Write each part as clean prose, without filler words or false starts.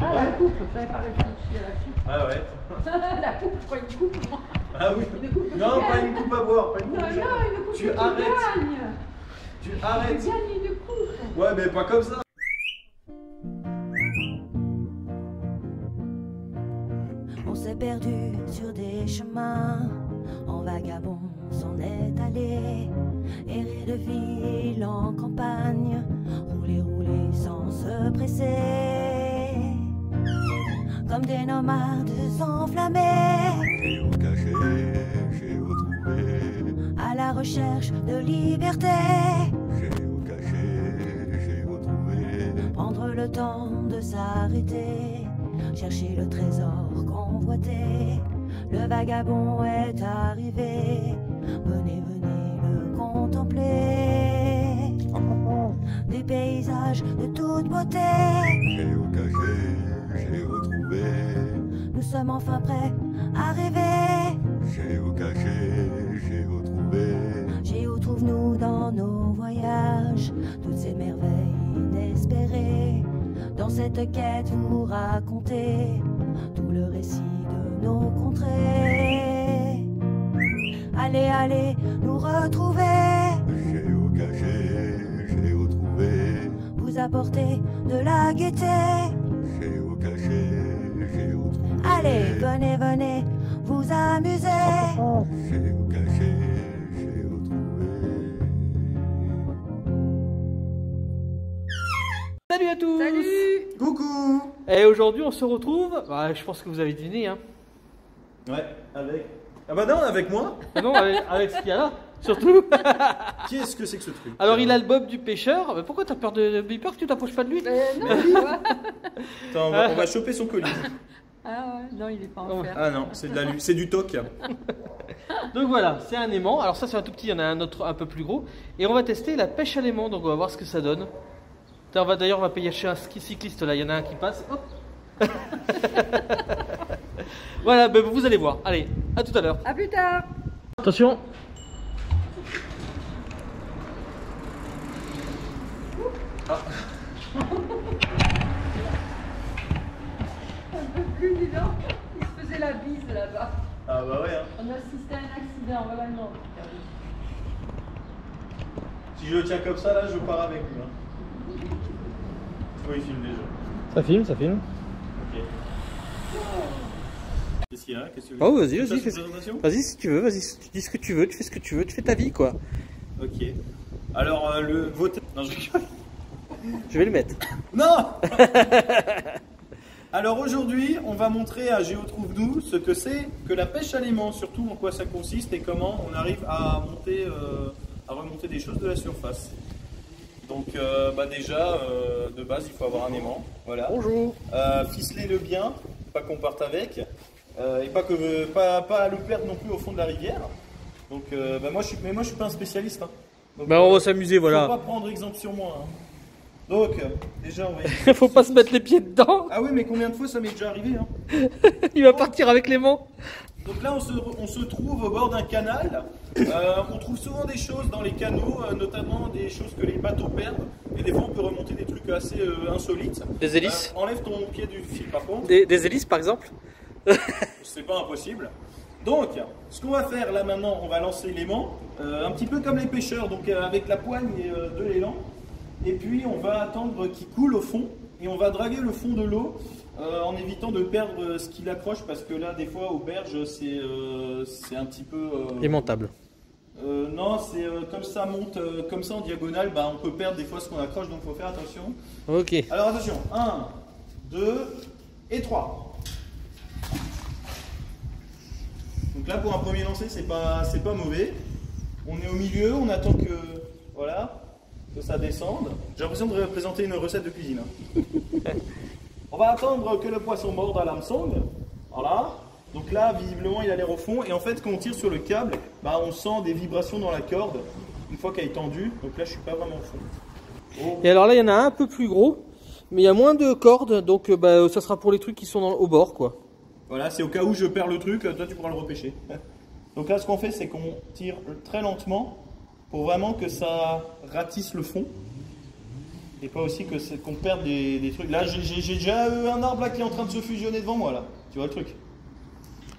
Ah, la coupe, j'avais pas réfléchi à la coupe. Ah ouais. La coupe, pas une coupe, moi. Ah oui. Une coupe que Non, tu pas gagnes. une coupe à boire, pas une coupe Non, à non, boire. une coupe Tu que arrêtes. tu gagnes. Tu Tu arrêtes. gagnes une coupe. Ouais, mais pas comme ça. On s'est perdu sur des chemins, en vagabond s'en est allé, errer de ville en campagne, rouler, rouler sans se presser, comme des nomades enflammés, Géocaché, géotrouvé, à la recherche de liberté, géocaché, géotrouvé, prendre le temps de s'arrêter, chercher le trésor convoité. Le vagabond est arrivé, venez, venez le contempler. Des paysages de toute beauté, géocaché, géotrouvé, nous sommes enfin prêts à rêver. géocaché, géotrouvé, Géo trouve-nous dans nos voyages, toutes ces merveilles inespérées. Dans cette quête vous racontez tout le récit de nos contrées. Allez, allez, nous retrouver, géocaché, géotrouvé, vous apporter de la gaieté. géocaché, géotrouvé, Allez, venez, venez, vous amuser. géocaché, géotrouvé. Salut à tous. Salut. Coucou. Et aujourd'hui on se retrouve, bah, je pense que vous avez deviné hein. Ouais, avec. Ah bah non, avec moi. Ah non, avec ce qu'il y a là, surtout. Qu'est-ce que c'est que ce truc? Alors il a le bob du pêcheur, mais pourquoi t'as peur de Beeper que tu t'approches pas de lui? Non, tu vois. Attends, on va choper son colis. Ah ouais, non, il est pas en Oh. fer. Ah non, c'est de la c'est du toc. Donc voilà, c'est un aimant, alors ça c'est un tout petit, il y en a un autre un peu plus gros. Et on va tester la pêche à l'aimant, donc on va voir ce que ça donne. D'ailleurs on va payer chez un cycliste là, il y en a un qui passe. Hop. Voilà, ben, vous allez voir. Allez, à tout à l'heure. À plus tard. Attention. Un peu plus, dis donc. Il se faisait la bise là-bas. Ah bah ouais. Hein. On a assisté à un accident, voilà, non. Si je le tiens comme ça, là, je pars avec lui. Hein. Oui, il filme déjà. Ça filme, ça filme. Ok. Qu'est-ce qu'il y a? Qu'est-ce que tu veux? Oh, vas-y, Tu vas-y, fasses fais- une présentation? Vas-y si tu veux, vas-y, tu dis ce que tu veux, tu fais ce que tu veux, tu fais ta vie quoi. Ok. Alors, le vote. Non, je rigole. Je vais le mettre. Non. Alors aujourd'hui, on va montrer à Géo Trouve-nous ce que c'est que la pêche à l'aimant, surtout en quoi ça consiste et comment on arrive à monter, à remonter des choses de la surface. Donc bah déjà, de base, il faut avoir un aimant. Voilà. Bonjour. Ficelez-le bien, pas qu'on parte avec, et pas le perdre non plus au fond de la rivière. Donc bah moi je suis pas un spécialiste. Hein. Donc, Bah on va s'amuser, faut voilà. pas prendre exemple sur moi. Hein. Donc déjà on va. Faut pas se mettre les pieds dedans. Ah oui, mais combien de fois ça m'est déjà arrivé hein. Il va partir avec l'aimant. Donc là, on se trouve au bord d'un canal. On trouve souvent des choses dans les canaux, notamment des choses que les bateaux perdent. Et des fois, on peut remonter des trucs assez insolites. Des hélices. Enlève ton pied du fil, par contre. Des hélices par exemple. C'est pas impossible. Donc, ce qu'on va faire là maintenant, on va lancer l'aimant, un petit peu comme les pêcheurs, donc avec la poigne de l'élan. Et puis, on va attendre qu'il coule au fond. Et on va draguer le fond de l'eau. En évitant de perdre ce qu'il accroche parce que là des fois aux berges c'est un petit peu Aimantable. non c'est comme ça monte comme ça en diagonale bah, on peut perdre des fois ce qu'on accroche donc il faut faire attention. Ok. Alors attention 1 2 et 3. Donc là pour un premier lancer c'est pas mauvais. On est au milieu, on attend que voilà que ça descende. J'ai l'impression de représenter une recette de cuisine. Hein. On va attendre que le poisson morde à l'hameçon. Voilà. Donc là, visiblement, il a l'air au fond. Et en fait, quand on tire sur le câble, bah, on sent des vibrations dans la corde une fois qu'elle est tendue. Donc là, je suis pas vraiment au fond. Oh. Et alors là, il y en a un peu plus gros, mais il y a moins de cordes, donc bah, ça sera pour les trucs qui sont au bord, quoi. Voilà, c'est au cas où je perds le truc, toi tu pourras le repêcher. Donc là, ce qu'on fait, c'est qu'on tire très lentement pour vraiment que ça ratisse le fond. Et pas aussi qu'on perde des trucs. Là, j'ai déjà un arbre là qui est en train de se fusionner devant moi là. Tu vois le truc?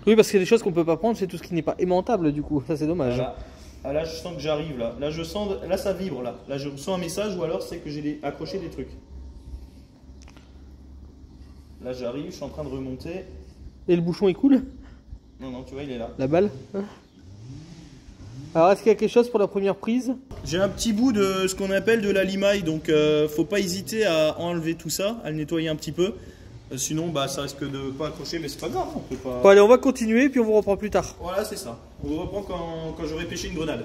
Oui, parce qu'il y a des choses qu'on peut pas prendre, c'est tout ce qui n'est pas aimantable du coup. Ça, c'est dommage. Voilà. Ah, là, je sens que j'arrive là. Là, je sens. Là, ça vibre là. Là, je reçois un message ou alors c'est que j'ai accroché des trucs. Là, j'arrive, je suis en train de remonter. Et le bouchon, il coule? Non, non, tu vois, il est là. La balle? Alors, est-ce qu'il y a quelque chose pour la première prise? J'ai un petit bout de ce qu'on appelle de la limaille, donc faut pas hésiter à enlever tout ça, à le nettoyer un petit peu. Sinon, bah, ça risque de pas accrocher, mais c'est pas grave, on peut pas. Bon, allez, on va continuer, puis on vous reprend plus tard. Voilà, c'est ça. On vous reprend quand j'aurai pêché une grenade.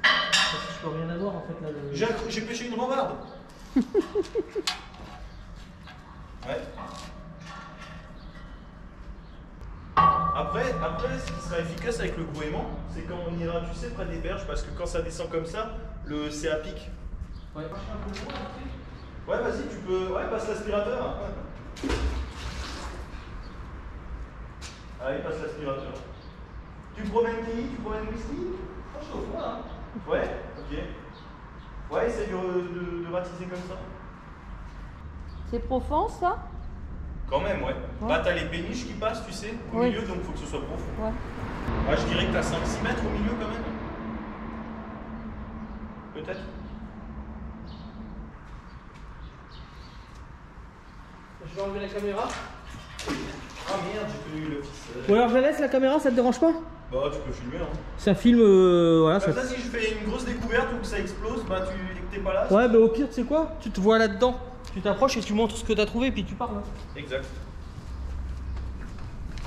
Je peux rien avoir en fait là. J'ai pêché une rambarde. Ouais. Après, ce qui sera efficace avec le gouément, c'est quand on ira, tu sais, près des berges, parce que quand ça descend comme ça, c'est à pic. Ouais. Ouais, vas-y, tu peux. Ouais, passe l'aspirateur. Allez, passe l'aspirateur. Tu promènes qui? Tu promènes whisky? Franchement, voilà. Ouais, ok. Ouais, essaye de ratisser comme ça. C'est profond ça? Quand même, ouais. Bah, t'as les péniches qui passent, tu sais, au milieu, donc faut que ce soit profond. Ouais. Ouais, je dirais que t'as 5-6 mètres au milieu quand même. Peut-être. Je vais enlever la caméra. Ah merde, j'ai tenu le fils. Ou alors je la laisse la caméra, ça te dérange pas? Bah, tu peux filmer, hein. Ça filme, voilà. Comme ça, si je fais une grosse découverte ou que ça explose, bah, et que t'es pas là. Ouais, bah au pire, tu sais quoi? Tu te vois là-dedans. Tu t'approches et tu montres ce que t'as trouvé, puis tu parles. Exact.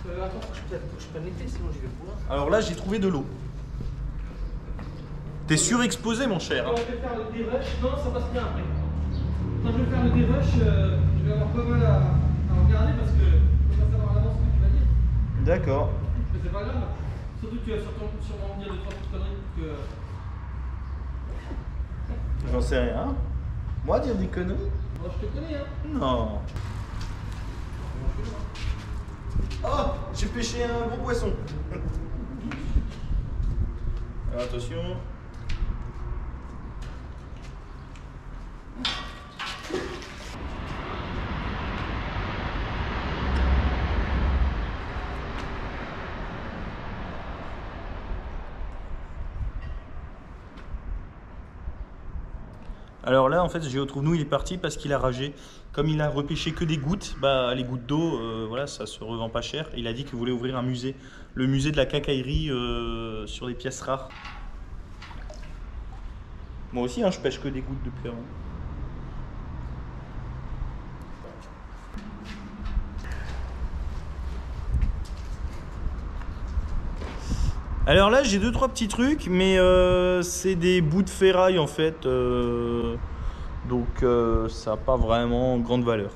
Attends, faut que je prenne les clés, sinon j'y vais pour là. Alors là, j'ai trouvé de l'eau. T'es surexposé, mon cher. Quand je vais faire le dérush, non, ça passe bien après. Quand je vais faire le dérush, je vais avoir pas mal à regarder parce que je vais pas savoir à l'avance ce que tu vas dire. D'accord. Mais c'est pas grave. Surtout que tu vas sûrement me dire 2-3 petites conneries que. J'en sais rien. Moi, dire des conneries? Moi je te connais, hein. Non. Oh, j'ai pêché un gros poisson. Alors, attention. Alors là, en fait, Géo trouve nous, il est parti parce qu'il a ragé. Comme il a repêché que des gouttes, bah, les gouttes d'eau, voilà, ça se revend pas cher. Il a dit qu'il voulait ouvrir un musée, le musée de la quincaillerie sur les pièces rares. Moi aussi, hein, je pêche que des gouttes depuis avant. Alors là, j'ai 2-3 petits trucs, mais c'est des bouts de ferraille en fait. Donc ça n'a pas vraiment grande valeur.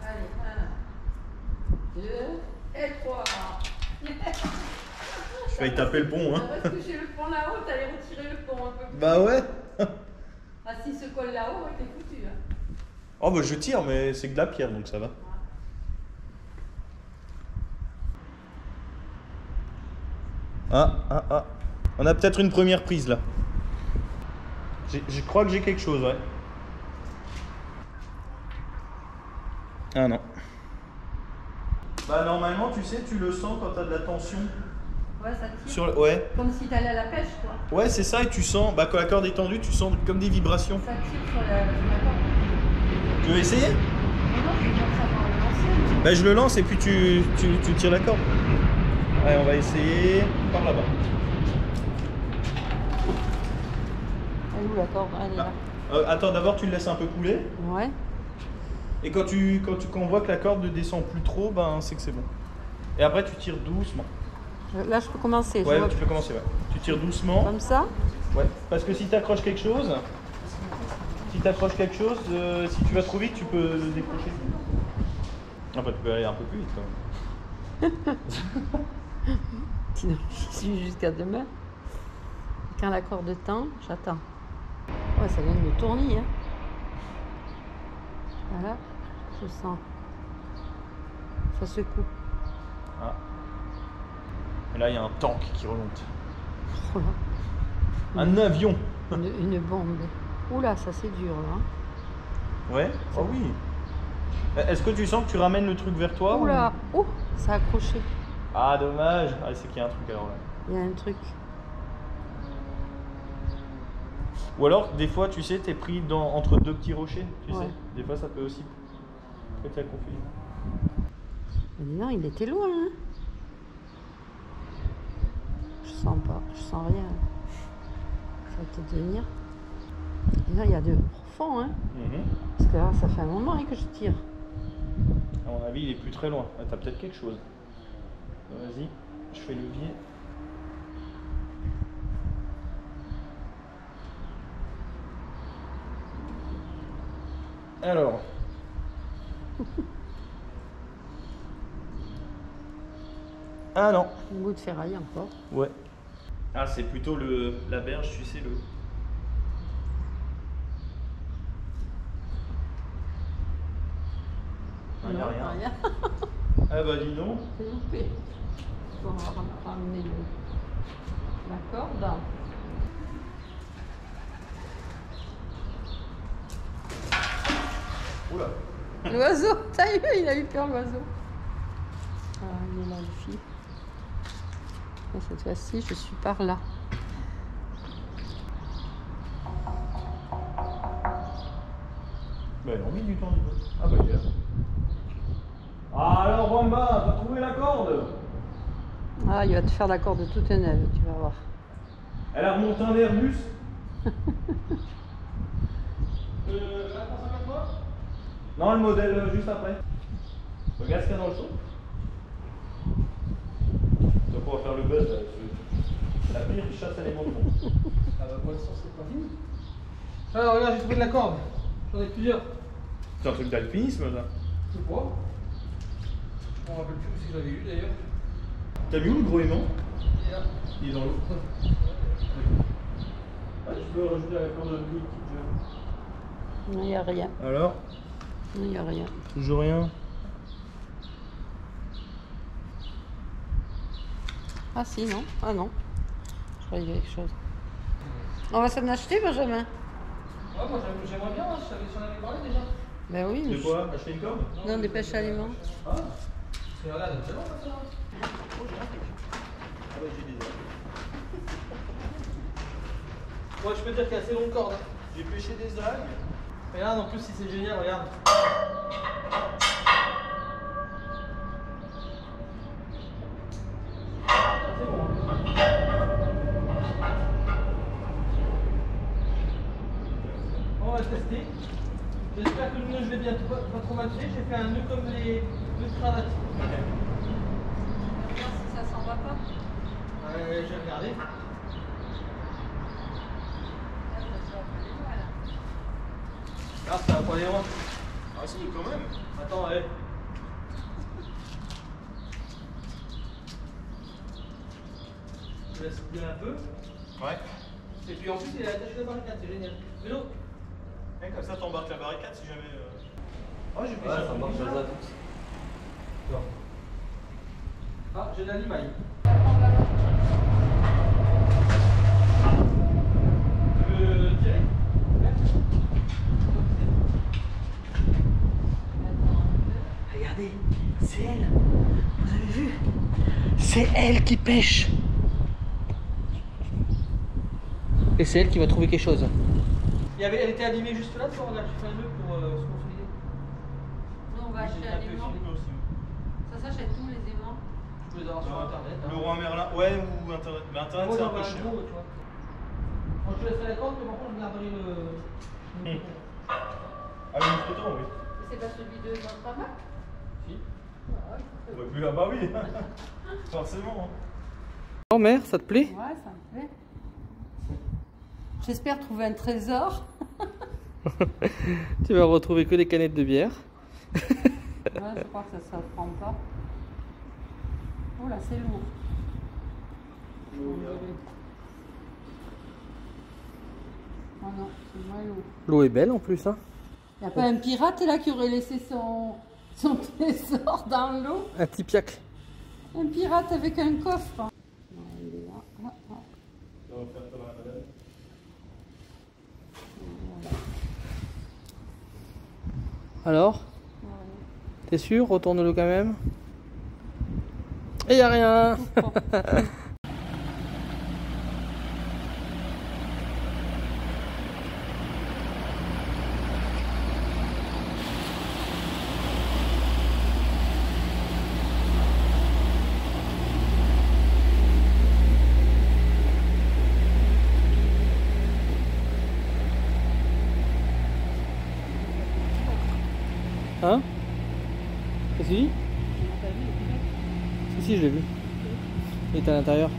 Allez, 1, 2 et 3. Je vais y taper le pont, hein. Parce que j'ai le pont là-haut, t'allais retirer le pont un peu plus. Bah ouais. Ah, s'il se colle là-haut, t'es foutu. Hein. Oh bah je tire, mais c'est que de la pierre, donc ça va. Ah. On a peut-être une première prise là. Je crois que j'ai quelque chose, ouais. Ah non. Bah normalement, tu sais, tu le sens quand t'as de la tension. Ouais, ça tire. Ouais. Comme si t'allais à la pêche, quoi. Ouais, c'est ça, et tu sens, bah quand la corde est tendue, tu sens comme des vibrations. Ça tire sur la corde. Tu veux essayer? Non, je veux pas savoir le lancer. Bah je le lance et puis tu tires la corde. Allez, on va essayer par là-bas. Elle est où la corde? Elle est là. Attends, d'abord tu le laisses un peu couler. Ouais. Et quand on voit que la corde ne descend plus trop, ben c'est que c'est bon. Et après tu tires doucement. Là, je peux commencer. Ouais, tu peux commencer, ouais. Tu tires doucement. Comme ça? Ouais. Parce que si tu accroches quelque chose, si tu vas trop vite, tu peux le décrocher. Enfin, tu peux aller un peu plus vite quand même. Sinon, j'y suis jusqu'à demain. Quand la corde tend, j'attends. Ouais, ça vient de me tourner. Hein. Voilà, je sens. Ça secoue. Ah. Et là, il y a un tank qui remonte. Oh là. Un avion. Une bombe. Oula, ça c'est dur là. Ouais. Oh oui. Est-ce que tu sens que tu ramènes le truc vers toi? Oula, oh, ça a accroché. Ah dommage. Ah, c'est qu'il y a un truc alors là. Il y a un truc. Ou alors des fois tu sais t'es pris entre deux petits rochers, tu Ouais. sais. Des fois ça peut aussi être la confusion. Mais dis donc, il était loin. Hein. Je sens pas, je sens rien. Ça va peut-être venir. Dis donc, il y a de profond, hein. Parce que là, ça fait un moment hein, que je tire. À mon avis il est plus très loin. Ah, t'as peut-être quelque chose. Vas-y, je fais levier. Alors. Ah non. Un bout de ferraille encore. Ouais. Ah c'est plutôt la berge, tu sais le. Ah, y a rien. Ah bah dis donc. C'est loupé. On va ramener la corde. Oula. L'oiseau, t'as vu, il a eu peur l'oiseau. Ah, il est là le fil. Et cette fois-ci, je suis par là. Bah ils ont mis du temps du coup. Ah bah il est là. Ah alors Wamba, t'as trouvé la corde? Ah, il va te faire la corde toute neuve, tu vas voir. Elle a remonté un Airbus. Non, le modèle juste après. Regarde ce qu'il y a dans le saut. Donc on va faire le buzz là. C'est la pire chasse à l'élément de fond. Ah bah pour l'instant c'est pas fini. Alors regarde, j'ai trouvé de la corde. J'en ai plusieurs. C'est un truc d'alpinisme là. Je sais pas. Je me rappelle plus où c'est que j'avais eu d'ailleurs. T'as mis où le gros aimant? Il est là. Il est dans l'eau. Ah, tu peux rajouter la corde de Louis. Non, il n'y a rien. Alors? Non, il n'y a rien. Toujours rien. Ah si, non. Ah non. Je croyais qu'il y avait quelque chose. On va s'en acheter, Benjamin? Ouais, moi j'aimerais bien, je savais si on avait parlé déjà. Ben oui, mais De quoi? Acheter une corde? non, des pêches à aliments. Ah, c'est regarde, c'est bon ça. Ah bah j'ai des ailes. Moi je peux dire qu'il y a assez longue corde. Hein. J'ai pêché des algues. Regarde en plus si c'est génial, regarde. C'est bon. On va tester. J'espère que le nœud je vais bien pas trop matcher. J'ai fait un nœud comme les nœuds de cravate. Regarde si ça s'en va pas. Ouais, j'ai regardé. Ah, ça va pas aller loin. Ah si, quand même. Attends, ouais. Je laisse bien un peu. Ouais. Et puis en plus, il est attaché à la barricade, c'est génial. Vélo. Et comme ça t'embarques la barricade si jamais. Oh j'ai pêché. ça marche à tout. Ah, j'ai de la limaille. Tu veux tirer? Regardez, c'est elle. Vous avez vu? C'est elle qui pêche. Et c'est elle qui va trouver quelque chose. Elle était abîmée juste là, tu vois, regarde, j'ai fait un nœud pour se consolider. Nous, on va acheter un aimant. Ça s'achète où les aimants? Tu peux les avoir sur internet. Le roi Merlin. Ouais, ou internet. Mais internet Moi c'est un j'en peu veux un cher. gros, tu vois. Moi je te laisserai la corde, mais par contre je garderai le. Ah oui, une photo, oui. C'est pas celui de notre tabac? Si. Ouais, puis là, bah oui. Forcément. Grand-mère, ça te plaît? Ouais, ça me plaît. J'espère trouver un trésor. Tu vas retrouver que des canettes de bière. Ouais, je crois que ça ne prend pas. Oh là, c'est lourd. Oh non, c'est moins lourd. L'eau est belle en plus, hein. Il n'y a pas un pirate là qui aurait laissé son trésor dans l'eau? Un petit piacle. Un pirate avec un coffre. Non, il est là. Ah, ah. Ça va faire comme un madame. Voilà. Alors? T'es sûr? Retourne-le quand même. Et y a rien. Hein? Qu'est-ce que tu dis? Si, je l'ai vu. Il est à l'intérieur.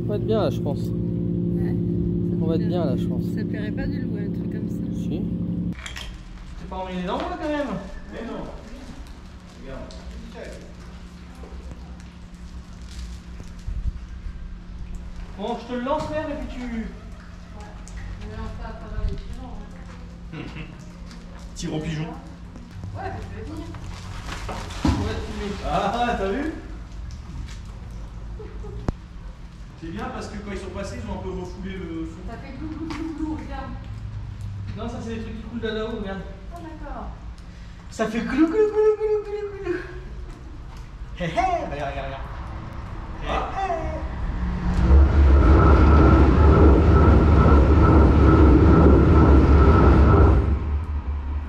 On va être bien là, je pense. Ouais. On va être bien là, je pense. Ça plairait pas de louer un truc comme ça. Si. T'es pas emmêlé dans moi quand même. Mais non. Regarde. Bon, je te le lance merde et puis tu... On va lancer à travers les tirants. Tire au pigeon. Ouais, je vais venir. On va te filmer. Ah, t'as vu? C'est bien parce que quand ils sont passés, ils ont un peu refoulé le fond. Ça fait glou glou glou glou, regarde. Non, ça c'est des trucs qui coulent de là-haut, regarde. Oh d'accord. Ça fait glou glou glou glou glou glou. Hé hé, regarde, regarde, regarde.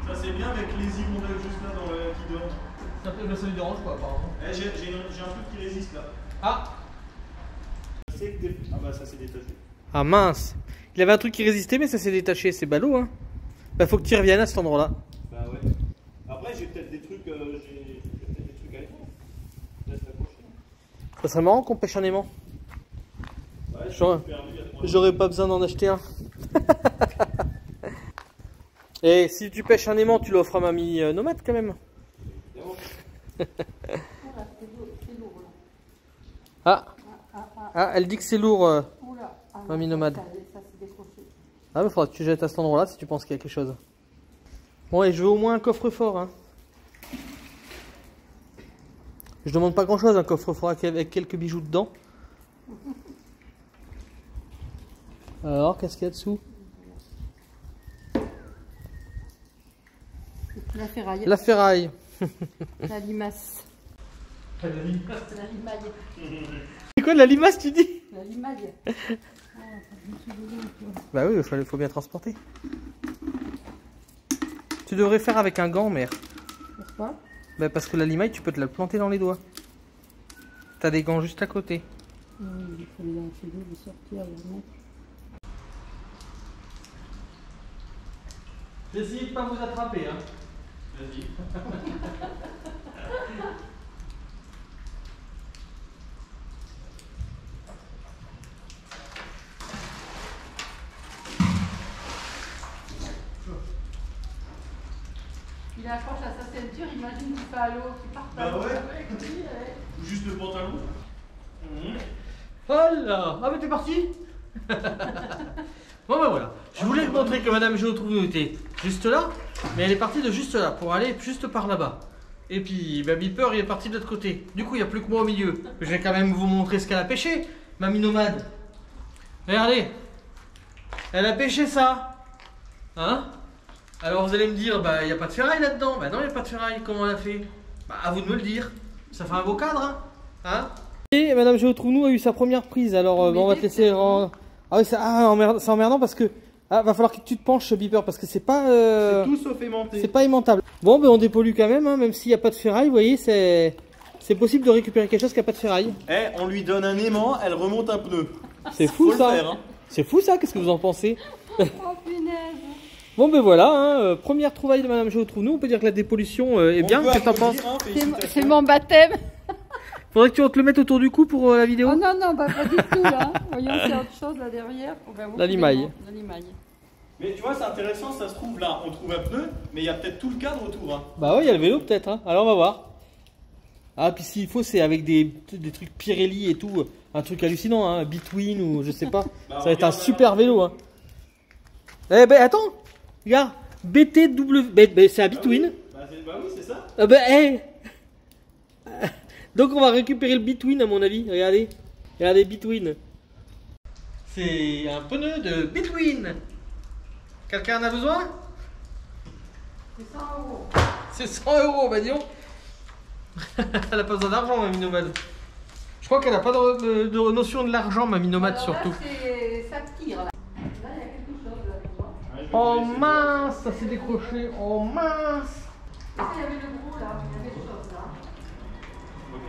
Ça c'est bien avec les hirondelles juste là dans le qui dort. Ça lui dérange quoi, apparemment. Eh, j'ai un truc qui résiste là. Ah. Ah bah ça s'est détaché. Ah mince. Il avait un truc qui résistait mais ça s'est détaché, c'est ballot hein. Bah faut que tu reviennes à cet endroit là. Bah ouais. Après j'ai peut-être des trucs, j'ai peut-être des trucs à l'époque. Laisse la prochaine. Ça serait marrant qu'on pêche un aimant. Ouais, J'aurais pas besoin d'en acheter un. Et si tu pêches un aimant, tu l'offres à mamie nomade quand même. Ah. Ah, elle dit que c'est lourd, Oula. Ah, mamie nomade. Ça s'est décroché. Ah, mais faudra que tu jettes à cet endroit-là si tu penses qu'il y a quelque chose. Bon, et je veux au moins un coffre-fort. Hein. Je demande pas grand-chose, un coffre-fort avec quelques bijoux dedans. Alors, qu'est-ce qu'il y a dessous? La ferraille. La ferraille. La limace. La limaille. C'est quoi de la limace, tu dis? La limaille. Bah oui, il faut bien transporter. Tu devrais faire avec un gant, mère. Pourquoi? Bah parce que la limaille, tu peux te la planter dans les doigts. T'as des gants juste à côté. Oui, il faut les enfiler, les sortir, les remettre. J'essaye de pas vous attraper, hein. Vas-y. Il accroche à sa ceinture, imagine qu'il fait à l'eau, qu'il part à Bah l'eau. ouais. Ou juste le pantalon. Oh là! Ah mais t'es parti. Bon bah voilà. Je voulais te montrer que Madame Géotrouve était juste là, mais elle est partie de juste là pour aller juste par là-bas. Et puis bah, Beeper il est parti de l'autre côté. Du coup il n'y a plus que moi au milieu. Je vais quand même vous montrer ce qu'elle a pêché, Mamie Nomade. Regardez. Elle a pêché ça. Hein? Alors vous allez me dire, bah il n'y a pas de ferraille là-dedans. Bah non, il n'y a pas de ferraille. Comment elle a fait? Bah à vous de me le dire. Ça fait un beau cadre, hein? Et Madame Géotrouve a eu sa première prise. Alors on va te laisser en... Ah oui, c'est emmerdant parce que... Ah, va falloir que tu te penches, Beeper, parce que c'est pas... C'est tout sauf aimanté. C'est pas aimantable. Bon, ben on dépollue quand même, hein, même s'il n'y a pas de ferraille, vous voyez, c'est possible de récupérer quelque chose qui n'a pas de ferraille. Eh, on lui donne un aimant, elle remonte un pneu. C'est fou Faut ça. le faire, hein. C'est fou ça, qu'est-ce que vous en pensez? Oh punaise. Bon ben voilà, hein, première trouvaille de Madame Géotrouve. On peut dire que la dépollution est bien, qu'est-ce que t'en penses? C'est mon baptême. Faudrait que tu te le mettes autour du cou pour la vidéo. Oh non, non, pas du tout là. Voyons, c'est autre chose là derrière. Oh, ben, La limaille. La limaille. Mais tu vois, c'est intéressant, ça se trouve là, on trouve un pneu, mais il y a peut-être tout le cadre autour. Hein. Bah ouais, il y a le vélo peut-être. Hein. Alors on va voir. Ah, puis s'il faut, c'est avec des trucs Pirelli et tout. Un truc hallucinant, hein, Between ou je sais pas. Bah, ça va être un regarde, super vélo. Hein. Eh ben attends, regarde, BTW, c'est un Between. Bah oui, c'est ça. Ah bah, hey. Donc on va récupérer le Between à mon avis. Regardez, regardez Between. C'est un pneu de Between. Quelqu'un en a besoin? C'est 100 euros. C'est 100 euros, bah dis donc. Elle a pas besoin d'argent, Mamie Nomade. Je crois qu'elle a pas de notion de l'argent, Mamie Nomade, surtout. Là, ça tire. Là, il y a quelque chose là, tu vois. Ouais, je vais Oh te laisser mince, ça s'est décroché. Oh mince. Il y avait le gros là, il y avait quelque chose là. voir. Ok.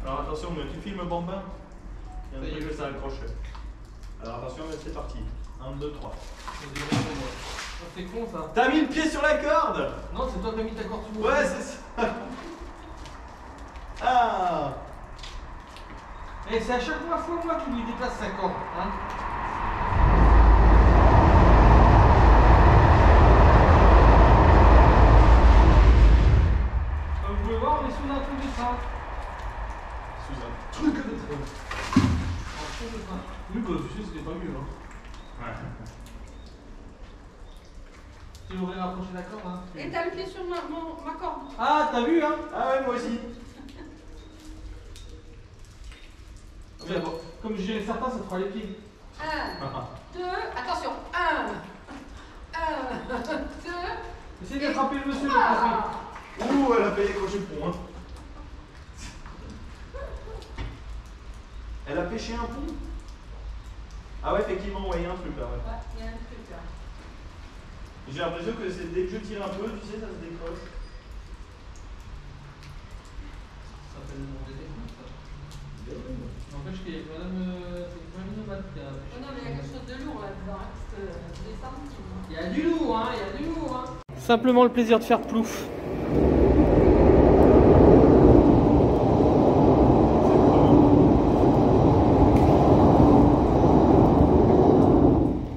Alors attention, mais tu filmes Bambin. Il y a un truc que ça accroche. Alors attention, mais c'est parti. 1, 2, 3. C'est con ça. T'as mis le pied sur la corde. Non, c'est toi qui as mis ta corde sous. Ouais, c'est ça. Ah. Et c'est à chaque fois moi qui lui déplace sa corde. Hein. Comme vous pouvez voir, on est sous un truc de train. Sous un Truc de train. Un truc de train. Oui, bah tu sais, c'était pas mieux. Hein. Ouais. Tu aurais rapproché la corde. Hein. Et t'as le pied sur ma corde. Ah, t'as vu, hein? Ah ouais, moi aussi. Mais bon, comme je dirais certains, ça te fera les pieds. 1, 2, attention. 1, 2. Essayez d'attraper le monsieur, le préfet. Ouh, elle a payé quand je pont. Hein. Elle a pêché un pont. Ah ouais, effectivement, ouais, il y a un truc là. Ouais. Ouais, il y a un truc là. J'ai l'impression que c'est dès que je tire un peu, tu sais, ça se décroche. Ça s'appelle mon détective, ça. N'empêche qu'il y a madame Nomade qui a Oh non, mais il y a quelque chose de lourd là-dedans. Hein, parce que descendre, tu vois. Il y a du lourd, hein, il y a du lourd, hein. Simplement le plaisir de faire plouf.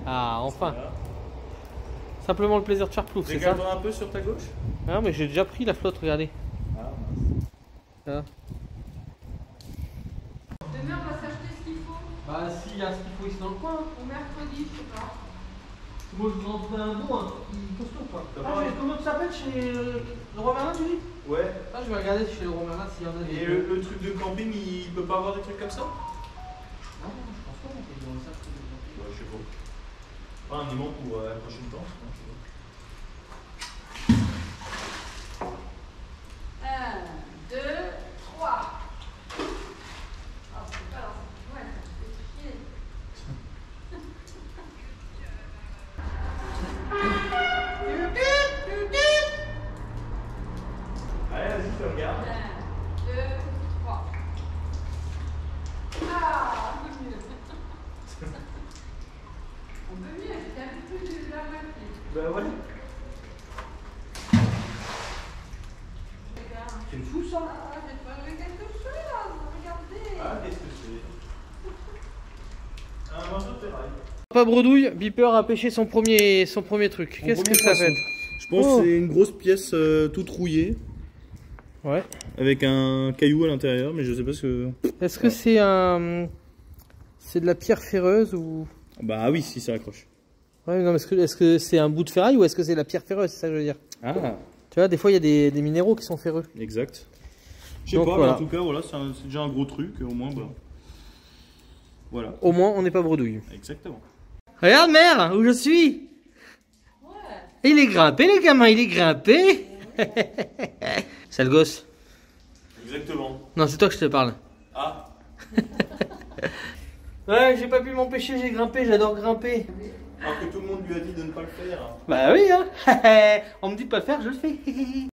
Ah, enfin. Simplement le plaisir de faire plouf, c'est ça? Décale-toi un peu sur ta gauche. Ah, mais j'ai déjà pris la flotte, regardez. Ah mince. Ah. Demain, on va s'acheter ce qu'il faut. Bah, s'il y a ce qu'il faut ici dans le coin. Au mercredi, je sais pas. Moi, je vous en fais un bon, un truc costaud, quoi. T'as Ah, pas- comment tu s'appelles chez le roi Merlin, tu dis? Ouais. Ah, je vais regarder chez le roi Merlin s'il y en a des. Et le truc de camping, il peut pas avoir des trucs comme ça? Non, je pense pas, mais ils ont ça. Ouais, je sais pas. Pas un aimant pour accrocher une tente. Non, je sais pas. 1, 2, 3. Ah, c'est pas là. Ouais, c'est chier. Allez, vas-y, tu regardes. 1, 2, 3. Ah, un peu mieux. Un peu mieux, c'était un peu plus de la moitié. Bah ouais. Regarde. C'est fou ça. Ah, j'ai trouvé quelque chose, regardez. Ah, qu'est-ce que c'est? Un morceau de ferraille. Pas bredouille, Beeper a pêché son premier truc. Qu'est-ce que ça fait? Je pense Oh. que c'est une grosse pièce toute rouillée. Ouais. Avec un caillou à l'intérieur, mais je sais pas ce que. Est-ce que c'est un. C'est de la pierre ferreuse ou. Bah oui, si ça accroche. Ouais, non, mais est-ce que c'est un bout de ferraille ou est-ce que c'est de la pierre ferreuse? C'est ça que je veux dire. Ah, Tu vois, des fois il y a des minéraux qui sont ferreux. exact. Je sais Donc, pas, voilà. mais en tout cas, voilà, c'est déjà un gros truc, au moins, bah. Voilà, Au moins, on n'est pas bredouille. exactement. Regarde, mère, où je suis. Il est grimpé, le gamin, il est grimpé. Sale gosse. Exactement. Non, c'est toi que je te parle. Ah, Ouais, j'ai pas pu m'empêcher, j'ai grimpé, j'adore grimper. alors que tout le monde lui a dit de ne pas le faire. Bah oui, hein. On me dit de pas le faire, je le fais.